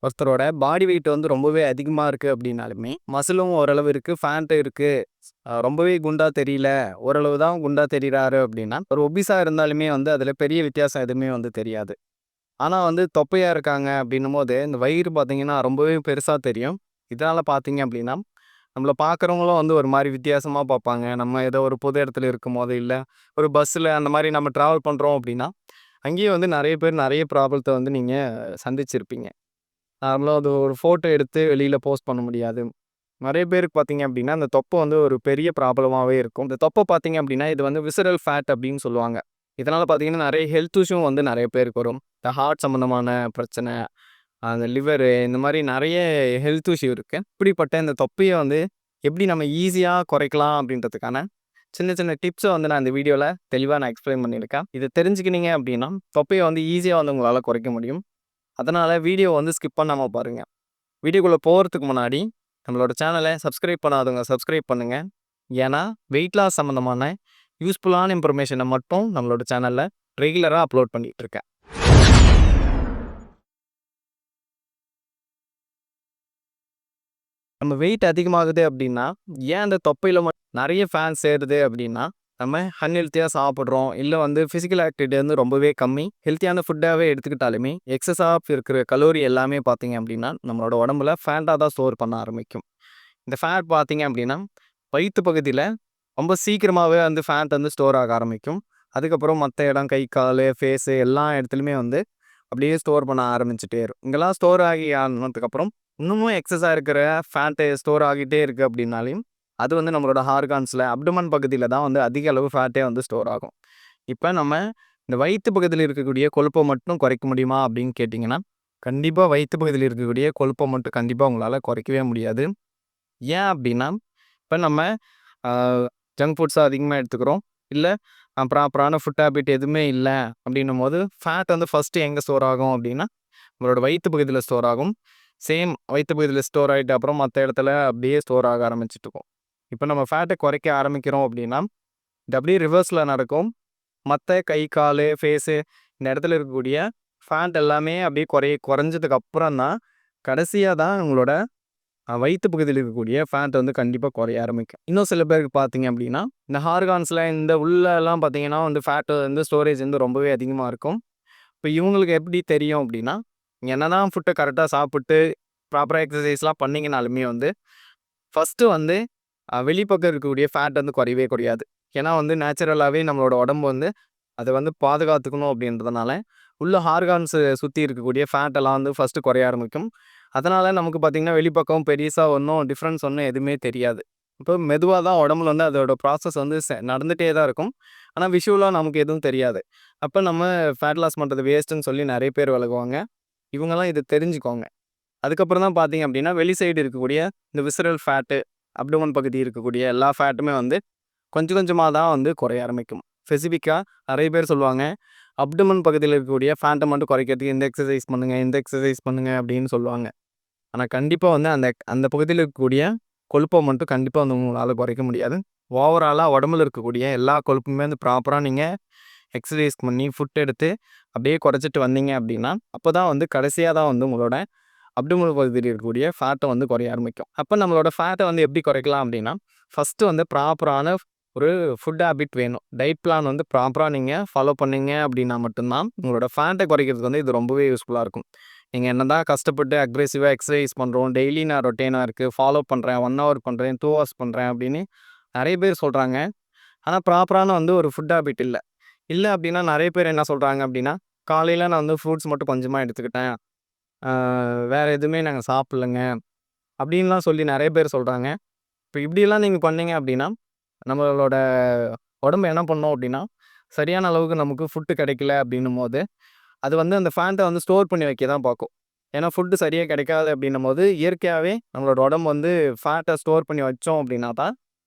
ஒருத்தரோட body weight வந்து ரொம்பவே அதிகமா இருக்கு அப்படின்னாலுமே, மசிலும் ஓரளவு இருக்கு, ஃபேட் இருக்கு. ரொம்பவே குண்டா தெரியல. ஓரளவு தான் குண்டா தெரியிறாரு அப்படின்னா, ஒரு ஒபிஸா இருந்தாலுமே வந்து அதில பெரிய வித்தியாசம் எதுவுமே வந்து தெரியாது. ஆனா வந்து தொப்பையா இருக்காங்க அப்படின்னும்போது, இந்த வயிறு பார்த்தீங்கன்னா ரொம்பவே பெருசா தெரியும். இதனால பார்த்தீங்க அப்படின்னா, நம்மள பார்க்குறவங்களும் வந்து ஒரு மாரி வித்தியாசமா பார்ப்பாங்க. நம்ம ஏதோ ஒரு பொது இடத்துல இருக்கும்போது, இல்ல ஒரு பஸ்ஸில அந்த மாரி நம்ம டிராவல் பண்றோம் அப்படின்னா, அங்கேயும் வந்து நெறைய பேர் நெறைய ப்ராப்ளத்த வந்து நீங்க சந்திச்சிருப்பீங்க. நார்மலா அது ஒரு ஃபோட்டோ எடுத்து வெளியில போஸ்ட் பண்ண முடியாது. நெறைய பேருக்கு பார்த்தீங்க அப்டின்னா, அந்த தொப்பை வந்து ஒரு பெரிய ப்ராப்ளமாவே இருக்கும். இந்த தொப்பை பார்த்தீங்க அப்டின்னா, இது வந்து விசரல் ஃபேட் அப்டின்னு சொல்லுவாங்க. இதனால பார்த்தீங்கன்னா, நெறைய ஹெல்த் இஷ்யூ வந்து நெறைய பேருக்கு வரும். இந்த ஹார்ட் சம்மந்தமான பிரச்சனை, அந்த லிவரு இந்த மாரி நெறைய ஹெல்த் இஷ்யூ இருக்கு. இப்படிப்பட்ட இந்த தொப்பைய வந்து எப்படி நம்ம ஈஸியா குறைக்கலாம் அப்டின்றதுக்கான சின்ன சின்ன டிப்ஸ வந்து நான் இந்த வீடியோல தெளிவா நான் எக்ஸ்ப்ளைன் பண்ணியிருக்கேன். இத தெரிஞ்சுக்கினீங்க அப்டின்னா, தொப்பைய வந்து ஈஸியா வந்து உங்களால குறைக்க முடியும். அதனால வீடியோ வந்து ஸ்கிப் பண்ணாம பாருங்க. வீடியோக்குள்ள போறதுக்கு முன்னாடி, நம்மளோட சேனல சப்ஸ்கிரைப் பண்ணாதவங்க சப்ஸ்கிரைப் பண்ணுங்க. ஏன்னா, வெயிட் லாஸ் சம்மந்தமான யூஸ்ஃபுல்லான இன்ஃபர்மேஷன மட்டும் நம்மளோட சேனல்ல ரெகுலரா அப்லோட் பண்ணிட்டு இருக்கேன். நம்ம வெயிட் அதிகமாகுது அப்டின்னா, ஏன் அந்த தொப்பையில நெறைய ஃபேட் சேருது அப்டின்னா, நம்ம அன்ஹெல்த்தியா சாப்பிடுறோம். இல்ல வந்து பிசிக்கல் ஆக்டிவிட்டி வந்து ரொம்பவே கம்மி. ஹெல்த்தியான ஃபுட்டாவே எடுத்துக்கிட்டாலுமே, எக்ஸஸா இருக்கிற கலோரி எல்லாமே பார்த்தீங்க அப்டின்னா, நம்மளோட உடம்புல ஃபேட்டா தான் ஸ்டோர் பண்ண ஆரம்பிக்கும். இந்த ஃபேட் பார்த்தீங்க அப்டின்னா, வயித்து பகுதியில ரொம்ப சீக்கிரமாவே வந்து ஃபேட் வந்து ஸ்டோர் ஆக ஆரம்பிக்கும். அதுக்கப்புறம் மத்த இடம் கை, காலு, ஃபேஸு எல்லா இடத்துலயுமே வந்து அப்படியே ஸ்டோர் பண்ண ஆரம்பிச்சுட்டே இருக்கும். இங்கெல்லாம் ஸ்டோர் ஆகி ஆனதுக்கப்புறம், இன்னமும் எக்ஸஸா இருக்கிற ஃபேட்டு ஸ்டோர் ஆகிட்டே இருக்கு அப்படின்னாலையும், அது வந்து நம்மளோட ஆர்கான்ஸ்ல அப்டோமன் பகுதியில தான் வந்து அதிக அளவு ஃபேட்டே வந்து ஸ்டோர் ஆகும். இப்ப நம்ம இந்த வயித்து பகுதியில இருக்கக்கூடிய கொழுப்ப மட்டும் குறைக்க முடியுமா அப்படின்னு கேட்டீங்கன்னா, கண்டிப்பா வயித்து பகுதியில இருக்கக்கூடிய கொழுப்ப மட்டும் கண்டிப்பா உங்களால குறைக்கவே முடியாது. ஏன் அப்படின்னா, இப்ப நம்ம அ ஜங்க் ஃபுட்ஸ அதிகமா எடுத்துக்கிறோம். இல்ல ப்ராப்பரான ஃபுட் ஹேபிட் எதுவுமே இல்ல அப்படின்னும்போது, ஃபேட் வந்து ஃபர்ஸ்ட்டு எங்க ஸ்டோர் ஆகும் அப்படின்னா, நம்மளோட வயித்து பகுதியில ஸ்டோர் ஆகும். சேம் வயித்து பகுதியில ஸ்டோர் ஆயிட்டு அப்புறம் மத்த இடத்துல அப்படியே ஸ்டோர் ஆக ஆரம்பிச்சுட்டுருக்கும். இப்ப நம்ம ஃபேட்ட குறைக்க ஆரம்பிக்கிறோம் அப்படின்னா, இது அப்படியே ரிவர்ஸ்ல நடக்கும். மத்த கை, காலு, ஃபேஸு இந்த இடத்துல இருக்கக்கூடிய ஃபேட் எல்லாமே அப்படியே குறைஞ்சதுக்கு அப்புறம் தான், கடைசியா தான் உங்களோட வயித்து பகுதியில இருக்கக்கூடிய ஃபேட் வந்து கண்டிப்பா குறைய ஆரம்பிக்கும். இன்னும் சில பேருக்கு பார்த்தீங்க அப்படின்னா, இந்த ஹார்கான்ஸ்ல இந்த உள்ளலாம் பார்த்தீங்கன்னா வந்து ஃபேட் வந்து ஸ்டோரேஜ் வந்து ரொம்பவே அதிகமா இருக்கும். இப்ப இவங்களுக்கு எப்படி தெரியும் அப்படின்னா, நீங்க என்னதான் ஃபுட்ட கரெக்ட்டா சாப்பிட்டு, ப்ராப்பரா எக்ஸர்சைஸ்லாம் பண்ணீங்கனாலுமே வந்து, ஃபர்ஸ்ட்டு வந்து வெளிப்பக்கம் இருக்கக்கூடிய ஃபேட் வந்து குறையவே குறையாது. ஏன்னா வந்து நேச்சுரலாவே நம்மளோட உடம்பு வந்து அத வந்து பாதுகாத்துக்கணும் அப்படின்றதுனால, உள்ள ஹார்கான்ஸ சுத்தி இருக்கக்கூடிய ஃபேட் எல்லாம் வந்து ஃபர்ஸ்ட்டு குறைய ஆரம்பிக்கும். அதனால நமக்கு பார்த்தீங்கன்னா, வெளிப்பக்கம் பெரிசா ஒண்ணும் டிஃபரன்ஸ் ஒண்ணும் எதுவுமே தெரியாது. இப்போ மெதுவா தான் உடம்புல வந்து அதோட ப்ராசஸ் வந்து நடந்துட்டே தான் இருக்கும். ஆனா விஷுவலா நமக்கு எதுவும் தெரியாது. அப்ப நம்ம ஃபேட் லாஸ் பண்றது வேஸ்ட்டுன்னு சொல்லி நெறைய பேர் விலகுவாங்க. இவங்கலாம் இத தெரிஞ்சுக்கோங்க. அதுக்கப்புறம் தான் பார்த்தீங்க அப்படின்னா, வெளி சைடு இருக்கக்கூடிய இந்த விசரல் ஃபேட்டு, அப்டோமன் பகுதி இருக்கக்கூடிய எல்லா ஃபேட்டுமே வந்து கொஞ்சம் கொஞ்சமா தான் வந்து குறைய ஆரம்பிக்கும். ஸ்பெசிஃபிக்கா நெறைய பேர் சொல்லுவாங்க, அப்டோமன் பகுதியில இருக்கக்கூடிய ஃபேட்ட மட்டும் குறைக்கிறதுக்கு இந்த எக்ஸர்சைஸ் பண்ணுங்க, இந்த எக்ஸர்சைஸ் பண்ணுங்க அப்படின்னு சொல்லுவாங்க. ஆனா கண்டிப்பா வந்து அந்த அந்த பகுதியில இருக்கக்கூடிய கொழுப்ப மட்டும் கண்டிப்பா வந்து உங்களால குறைக்க முடியாது. ஓவராலா உடம்புல இருக்கக்கூடிய எல்லா கொழுப்புமே வந்து ப்ராப்பரா நீங்க எக்ஸர்சைஸ் பண்ணி, ஃபுட் எடுத்து அப்படியே குறைச்சிட்டு வந்தீங்க அப்படின்னா, அப்பதான் வந்து கடைசியா தான் வந்து உங்களோட அப்டோமினல் பகுதியில் இருக்கக்கூடிய ஃபேட்ட வந்து குறைய ஆரம்பிக்கும். அப்ப நம்மளோட ஃபேட்ட வந்து எப்படி குறைக்கலாம் அப்படின்னா, ஃபர்ஸ்ட்டு வந்து ப்ராப்பரான ஒரு ஃபுட் ஹேபிட் வேணும். டயட் பிளான் வந்து ப்ராப்பரா நீங்க ஃபாலோ பண்ணீங்க அப்படின்னா மட்டும் தான், உங்களோட ஃபேட்ட குறைக்கிறதுக்கு வந்து இது ரொம்பவே யூஸ்ஃபுல்லா இருக்கும். நீங்க என்னதான் கஷ்டப்பட்டு அக்ரெசிவா எக்ஸர்சைஸ் பண்றோம், டெய்லி நான் ரொட்டீனா இருக்கு, ஃபாலோ பண்றேன், 1 ஹவர் பண்றேன், 2 ஹவர்ஸ் பண்றேன் அப்படின்னு நெறைய பேர் சொல்றாங்க. ஆனா ப்ராப்பரான வந்து ஒரு ஃபுட் ஹேபிட் இல்ல. இல்ல அப்படின்னா நெறைய பேர் என்ன சொல்றாங்க அப்படின்னா, காலையில நான் வந்து ஃப்ரூட்ஸ் மட்டும் கொஞ்சமா எடுத்துக்கிட்டேன். ஆ வேற எதுவுமே நாங்க சாப்பிடலங்க. அப்படின்லாம் சொல்லி நெறைய பேர் சொல்றாங்க. இப்ப இப்படியெல்லாம் நீங்க பண்ணீங்க அப்படின்னா, நம்மளோட உடம்பு என்ன பண்ணும் அப்படின்னா, சரியான அளவுக்கு நமக்கு ஃபுட் கிடைக்கல அப்படின்னும்போது, அது வந்து அந்த ஃபேட்ட வந்து ஸ்டோர் பண்ணி வைக்க தான் பார்க்கும். ஏன்னா ஃபுட் சரியா கிடைக்காது அப்படின்னும்போது, இயற்கையாவே நம்மளோட உடம்பு வந்து ஃபேட்ட ஸ்டோர் பண்ணி வச்சோம் அப்படின்னா தான்,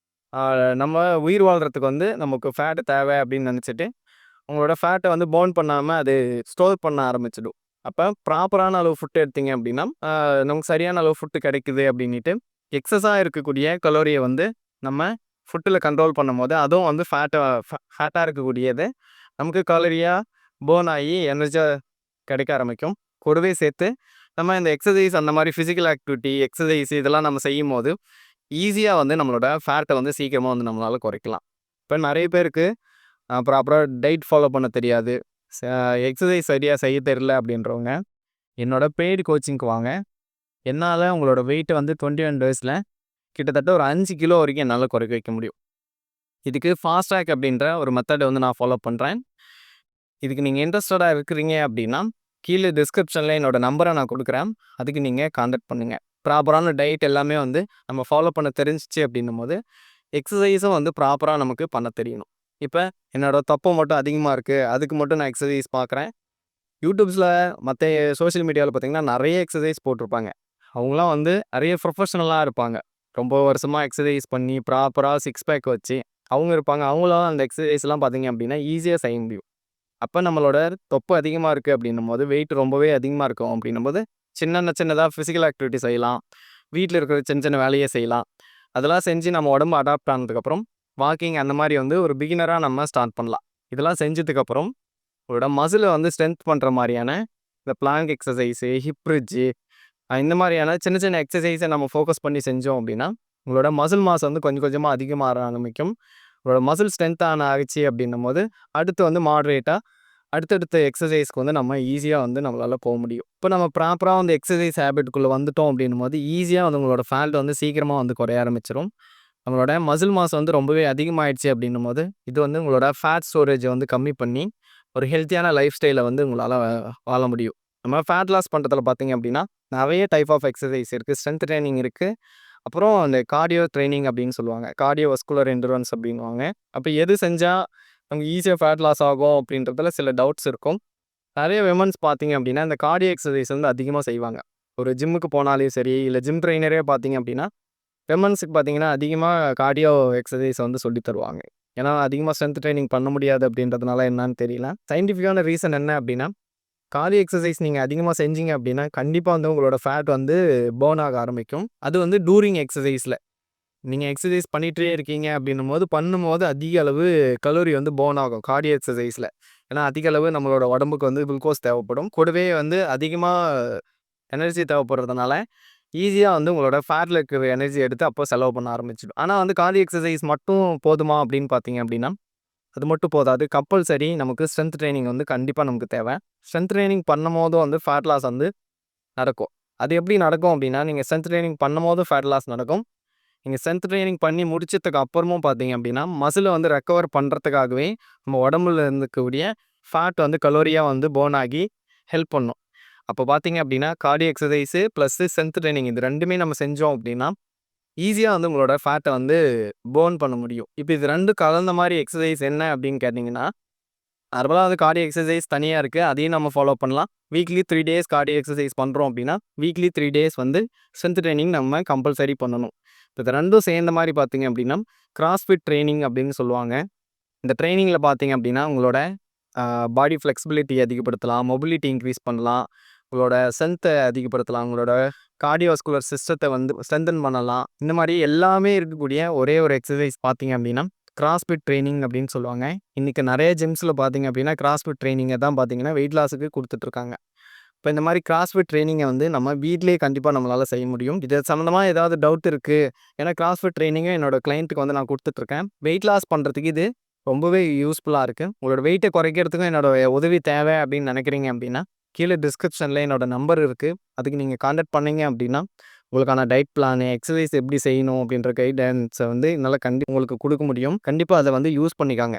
ஆ நம்ம உயிர் வாழ்றதுக்கு வந்து நமக்கு ஃபேட் தேவை அப்படின்னு நெனைச்சிட்டு, உங்களோட ஃபேட்ட வந்து பர்ன் பண்ணாம அது ஸ்டோர் பண்ண ஆரம்பிச்சுடும். அப்ப ப்ராப்பரான அளவு ஃபுட் எடுத்தீங்க அப்படின்னா, நமக்கு சரியான அளவு ஃபுட் கிடைக்குது அப்படின்னிட்டு, எக்ஸஸா இருக்கக்கூடிய கலோரிய வந்து நம்ம ஃபுட்ல கண்ட்ரோல் பண்ணும்போது, அதுவும் வந்து ஃபேட்டா இருக்கக்கூடியது நமக்கு கலோரியா பர்ன் ஆயி எனர்ஜியா கிடைக்க ஆரம்பிக்கும். கூடவே சேர்த்து நம்ம இந்த எக்ஸர்சைஸ் அந்த மாதிரி ஃபிசிக்கல் ஆக்டிவிட்டி, எக்ஸர்சைஸ் இதெல்லாம் நம்ம செய்யும்போது, ஈஸியா வந்து நம்மளோட ஃபேட்ட வந்து சீக்கிரமா வந்து நம்மளால குறைக்கலாம். இப்ப நெறைய பேருக்கு ப்ராப்பரா டயட் ஃபாலோ பண்ண தெரியாது. ச எக்ஸர்சைஸ் சரியா செய்ய தெரியல அப்படின்றவங்க, என்னோட பெய்டு கோச்சிங்க்கு வாங்க. என்னால உங்களோட வெயிட்ட வந்து 21 டேஸ்ல கிட்டத்தட்ட ஒரு 5 கிலோ வரைக்கும் என்னால குறைக்க வைக்க முடியும். இதுக்கு ஃபாஸ்ட் ட்ராக் அப்படின்ற ஒரு மெத்தட் வந்து நான் ஃபாலோ பண்றேன். இதுக்கு நீங்க இன்ட்ரஸ்டடா இருக்கிறீங்க அப்படின்னா, கீழ டிஸ்கிரிப்ஷன்ல என்னோட நம்பர நான் குடுக்குறேன். அதுக்கு நீங்க கான்டாக்ட் பண்ணுங்க. ப்ராப்பரான டயட் எல்லாமே வந்து நம்ம ஃபாலோ பண்ண தெரிஞ்சுச்சு அப்படின்னும்போது, எக்ஸர்சைஸும் வந்து ப்ராப்பரா நமக்கு பண்ண தெரியணும். இப்ப என்னோட தொப்பை மட்டும் அதிகமா இருக்கு. அதுக்கு மட்டும் நான் எக்ஸர்சைஸ் பார்க்குறேன். யூடியூப்ஸ்ல மத்த சோசியல் மீடியால பார்த்தீங்கன்னா, நெறைய எக்ஸர்சைஸ் போட்டிருப்பாங்க. அவங்கலாம் வந்து நெறைய ப்ரொஃபஷனலா இருப்பாங்க. ரொம்ப வருஷமா எக்ஸர்சைஸ் பண்ணி ப்ராப்பரா சிக்ஸ் பேக் வச்சு அவங்க இருப்பாங்க. அவங்களால அந்த எக்ஸர்சைஸ்லாம் பார்த்தீங்க அப்படின்னா, ஈஸியா செய்ய முடியும். அப்ப நம்மளோட தொப்பை அதிகமா இருக்கு அப்படின்னும்போது, வெயிட் ரொம்பவே அதிகமா இருக்கும் அப்படின்னும்போது, சின்னதா பிசிக்கல் ஆக்டிவிட்டி செய்யலாம். வீட்ல இருக்கிற சின்ன சின்ன வேலைய செய்யலாம். அதெல்லாம் செஞ்சு நம்ம உடம்பு அடாப்ட் ஆனதுக்கப்புறம், வாக்கிங் அந்த மாரி வந்து ஒரு பிகினரா நம்ம ஸ்டார்ட் பண்ணலாம். இதெல்லாம் செஞ்சதுக்கப்புறம், உங்களோட மசில வந்து ஸ்ட்ரென்த் பண்ற மாரியான இந்த பிளாங்க் எக்ஸர்சைஸு, ஹிப் பிரிட்ஜு இந்த மாரியான சின்ன சின்ன எக்ஸர்சைஸ நம்ம ஃபோக்கஸ் பண்ணி செஞ்சோம் அப்படின்னா, உங்களோட மசில் மாஸ் வந்து கொஞ்சம் கொஞ்சமா அதிகமாற ஆரம்பிக்கும். உங்களோட மசில் ஸ்ட்ரென்த் ஆச்சு அப்படின்னும்போது, அடுத்து வந்து மாடரேட்டா அடுத்தடுத்த எக்ஸர்சைஸ்க்கு வந்து நம்ம ஈஸியா வந்து நம்மளால முடியும். இப்ப நம்ம ப்ராப்பரா வந்து எக்ஸர்சைஸ் ஹேபிட்குள்ள வந்துட்டோம் அப்படின்னும்போது, ஈஸியா வந்து உங்களோட ஃபேட் வந்து சீக்கிரமா வந்து குறைய ஆரம்பிச்சுரும். நம்மளோட மசில் மாஸ் வந்து ரொம்பவே அதிகமாயிடுச்சு அப்படின்னும்போது, இது வந்து உங்களோட ஃபேட் ஸ்டோரேஜ வந்து கம்மி பண்ணி, ஒரு ஹெல்த்தியான லைஃப் ஸ்டைல வந்து உங்களால வாழ முடியும். நம்ம ஃபேட் லாஸ் பண்றதுல பார்த்தீங்க அப்படின்னா, நெறைய டைப் ஆஃப் எக்ஸர்சைஸ் இருக்கு. ஸ்ட்ரென்த் ட்ரெய்னிங் இருக்கு. அப்புறம் அந்த கார்டியோ ட்ரெய்னிங் அப்படின்னு சொல்லுவாங்க. கார்டியோ வாஸ்குலர் எண்டுரன்ஸ் அப்படின்னுவாங்க. அப்ப எது செஞ்சா நமக்கு ஈஸியா ஃபேட் லாஸ் ஆகும் அப்படின்றதுல சில டவுட்ஸ் இருக்கும். நெறைய விமன்ஸ் பார்த்தீங்க அப்படின்னா, இந்த கார்டியோ எக்ஸர்சைஸ் வந்து அதிகமா செய்வாங்க. ஒரு ஜிம்முக்கு போனாலும் சரி, இல்ல ஜிம் ட்ரெய்னரே பார்த்தீங்க அப்படின்னா, விமன்ஸுக்கு பார்த்தீங்கன்னா, அதிகமா கார்டியோ எக்ஸர்சைஸ் வந்து சொல்லி தருவாங்க. ஏன்னா, அதிகமா ஸ்ட்ரென்த் ட்ரெய்னிங் பண்ண முடியாது அப்படின்றதுனால என்னான்னு தெரியல. சயின்டிஃபிக்கான ரீசன் என்ன அப்படின்னா, கார்டியோ எக்ஸர்சைஸ் நீங்க அதிகமா செஞ்சீங்க அப்படின்னா, கண்டிப்பா வந்து உங்களோட ஃபேட் வந்து பர்ன் ஆக ஆரம்பிக்கும். அது வந்து டூரிங் எக்ஸர்சைஸ்ல. நீங்க எக்ஸர்சைஸ் பண்ணிட்டே இருக்கீங்க அப்படின்னும்போது, பண்ணும்போது அதிக அளவு கலோரி வந்து பர்ன் ஆகும் கார்டியோ எக்ஸர்சைஸ்ல. ஏன்னா, அதிக அளவு நம்மளோட உடம்புக்கு வந்து குளுக்கோஸ் தேவைப்படும். கூடவே வந்து அதிகமா எனர்ஜி தேவைப்படுறதுனால, ஈஸியா வந்து உங்களோட ஃபேட்ல இருக்கிற எனர்ஜி எடுத்து அப்போ செலவு பண்ண ஆரம்பிச்சுடும். ஆனா வந்து கார்டியோ எக்ஸர்சைஸ் மட்டும் போதுமா அப்படின்னு பார்த்தீங்க அப்படின்னா, அது மட்டும் போதாது. கம்பல்சரி நமக்கு ஸ்ட்ரென்த் ட்ரெய்னிங் வந்து கண்டிப்பா நமக்கு தேவை. ஸ்ட்ரென்த் ட்ரெய்னிங் பண்ணும்போதும் வந்து ஃபேட் லாஸ் வந்து நடக்கும். அது எப்படி நடக்கும் அப்படின்னா, நீங்க ஸ்ட்ரென்த் ட்ரெய்னிங் பண்ணும்போது ஃபேட் லாஸ் நடக்கும். நீங்க ஸ்ட்ரென்த் ட்ரெய்னிங் பண்ணி முடிச்சதுக்கு அப்புறமும் பார்த்தீங்க அப்படின்னா, மசில வந்து ரெக்கவர் பண்றதுக்காகவே நம்ம உடம்புல இருக்கக்கூடிய ஃபேட் வந்து கலோரியா வந்து பர்ன் ஆகி ஹெல்ப் பண்ணும். அப்போ பார்த்தீங்க அப்படின்னா, cardio exercise plus strength training இது 2மே நம்ம செஞ்சோம் அப்படின்னா, ஈஸியா வந்து உங்களோட ஃபேட்ட வந்து பர்ன் பண்ண முடியும். இப்ப இது 2ம் கலந்த மாரி எக்ஸர்சைஸ் என்ன அப்படின்னு கேட்டீங்கன்னா, நார்மலா வந்து கார்டியோ எக்ஸர்சைஸ் தனியா இருக்கு. அதையும் நம்ம ஃபாலோ பண்ணலாம். வீக்லி 3 டேஸ் கார்டியோ எக்ஸர்சைஸ் பண்றோம் அப்படின்னா, வீக்லி 3 டேஸ் வந்து ஸ்ட்ரென்த் ட்ரெய்னிங் நம்ம கம்பல்சரி பண்ணணும். இது 2ம் சேர்ந்த மாரி பார்த்தீங்க அப்படின்னா, கிராஸ்ஃபிட் ட்ரெய்னிங் அப்படின்னு சொல்லுவாங்க. இந்த ட்ரெய்னிங்ல பார்த்தீங்க அப்படின்னா, உங்களோட பாடி ஃப்ளெக்சிபிலிட்டி அதிகப்படுத்தலாம், மொபிலிட்டி இன்க்ரீஸ் பண்ணலாம், உங்களோட ஸ்ட்ரென்த்த அதிகப்படுத்தலாம், உங்களோட கார்டியோவாஸ்குலர் சிஸ்டத்த வந்து ஸ்ட்ரென்தன் பண்ணலாம். இந்த மாரி எல்லாமே இருக்கக்கூடிய ஒரே ஒரு எக்ஸர்சைஸ் பார்த்தீங்க அப்படின்னா, கிராஸ்ஃபிட் ட்ரெய்னிங் அப்படின்னு சொல்லுவாங்க. இன்னைக்கு நெறைய ஜிம்ஸ்ல பார்த்தீங்க அப்படின்னா, கிராஸ்ஃபிட் ட்ரெய்னிங்க தான் பார்த்தீங்கன்னா, வெயிட் லாஸுக்கு குடுத்துட்டுருக்காங்க. இப்ப இந்த மாரி கிராஸ்ஃபிட் ட்ரெய்னிங்க வந்து நம்ம வீட்லயே கண்டிப்பா நம்மளால செய்ய முடியும். இது சம்மந்தமா ஏதாவது டவுட் இருக்கு. ஏன்னா கிராஸ்ஃபிட் ட்ரெய்னிங்க என்னோட கிளையன்ட்க்கு வந்து நான் குடுத்துட்டுருக்கேன். வெயிட் லாஸ் பண்றதுக்கு இது ரொம்பவே யூஸ்ஃபுல்லா இருக்கு. உங்களோட வெயிட்ட குறைக்கிறதுக்கும் என்னோட உதவி தேவை அப்படின்னு நினைக்கிறீங்க அப்படின்னா, கீழ டிஸ்கிரிப்ஷன்ல என்னோட நம்பர் இருக்கு. அதுக்கு நீங்க கான்டாக்ட் பண்ணீங்க அப்படின்னா, உங்களுக்கான டயட் பிளானு, எக்ஸர்சைஸ் எப்படி செய்யணும் அப்படின்ற கைடன்ஸ வந்து என்னால உங்களுக்கு குடுக்க முடியும். கண்டிப்பா அத வந்து யூஸ் பண்ணிக்கங்க.